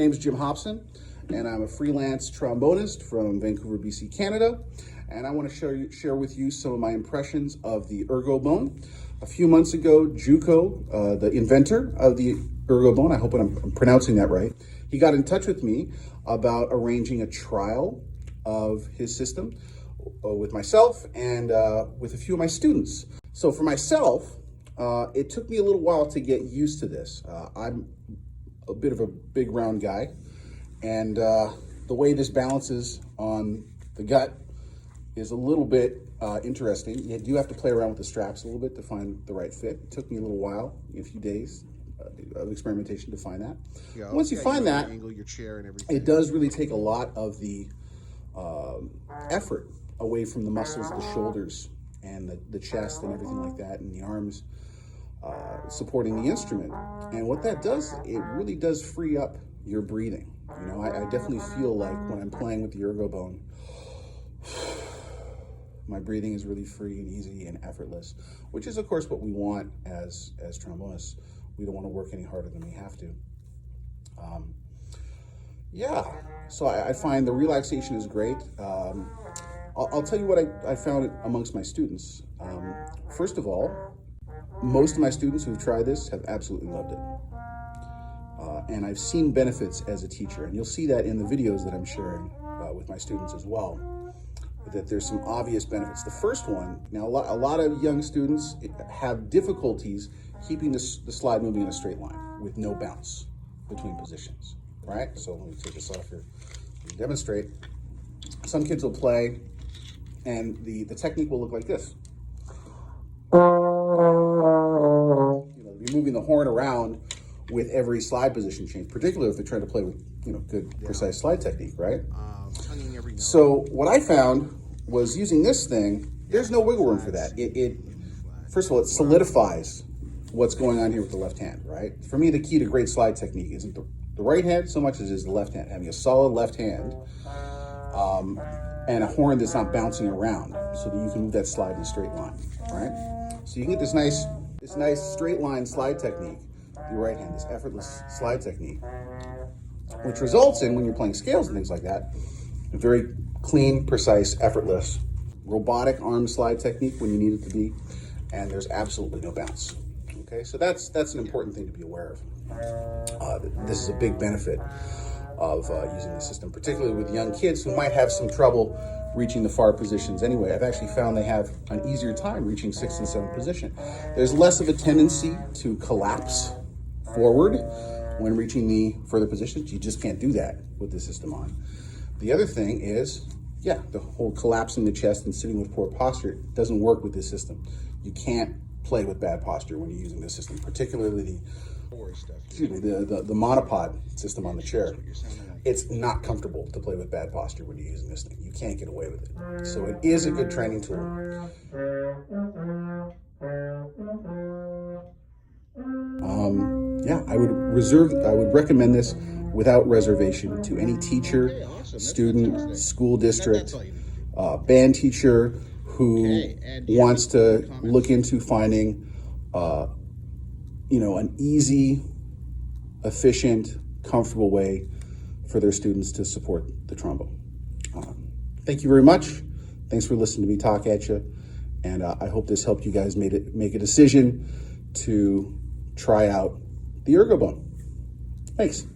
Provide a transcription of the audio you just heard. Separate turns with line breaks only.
name is Jim Hopson, and I'm a freelance trombonist from Vancouver, BC, Canada. And I want to share with you some of my impressions of the ERGObone. A few months ago, Juco, the inventor of the ERGObone, I hope I'm pronouncing that right, he got in touch with me about arranging a trial of his system with myself and with a few of my students. So for myself, it took me a little while to get used to this. I'm a bit of a big round guy, and the way this balances on the gut is a little bit interesting. You do have to play around with the straps a little bit to find the right fit. It took me a little while, a few days of experimentation to find that. Yeah, once you find that, angle your chair and everything, it does really take a lot of the effort away from the muscles of the shoulders and the chest and everything like that, and the arms supporting the instrument. And what that does, it really does free up your breathing. You know, I definitely feel like when I'm playing with the ERGObone, my breathing is really free and easy and effortless, which is of course what we want as trombonists. We don't want to work any harder than we have to. Yeah, so I find the relaxation is great. I'll tell you what I found amongst my students. First of all, most of my students who've tried this have absolutely loved it. And I've seen benefits as a teacher, and you'll see that in the videos that I'm sharing with my students as well, that there's some obvious benefits. The first one, now a lot of young students have difficulties keeping the slide moving in a straight line with no bounce between positions, right? So let me take this off here and demonstrate. Some kids will play, and the technique will look like this. You're moving the horn around with every slide position change, particularly if they're trying to play with good precise slide technique, right? So what I found was using this thing, there's no wiggle room for that. It first of all, it solidifies what's going on here with the left hand, right? For me, the key to great slide technique isn't the right hand so much as is the left hand. Having a solid left hand and a horn that's not bouncing around so that you can move that slide in a straight line, right? So you can get this nice straight line slide technique with your right hand, this effortless slide technique, which results in, when you're playing scales and things like that, a very clean, precise, effortless, robotic arm slide technique when you need it to be, and there's absolutely no bounce. Okay, so that's an important thing to be aware of. This is a big benefit of using the system, particularly with young kids who might have some trouble reaching the far positions anyway. I've actually found they have an easier time reaching 6th and 7th position. There's less of a tendency to collapse forward when reaching the further positions. You just can't do that with the system on. The other thing is, the whole collapsing the chest and sitting with poor posture doesn't work with this system. You can't play with bad posture when you're using this system, particularly the monopod system on the chair. It's not comfortable to play with bad posture when you're using this thing. You can't get away with it. So it is a good training tool. I would recommend this without reservation to any teacher, student, school district, band teacher who wants to look into finding an easy, efficient, comfortable way for their students to support the trombone. Thank you very much. Thanks for listening to me talk at you, and I hope this helped you guys make a decision to try out the ERGObone. Thanks.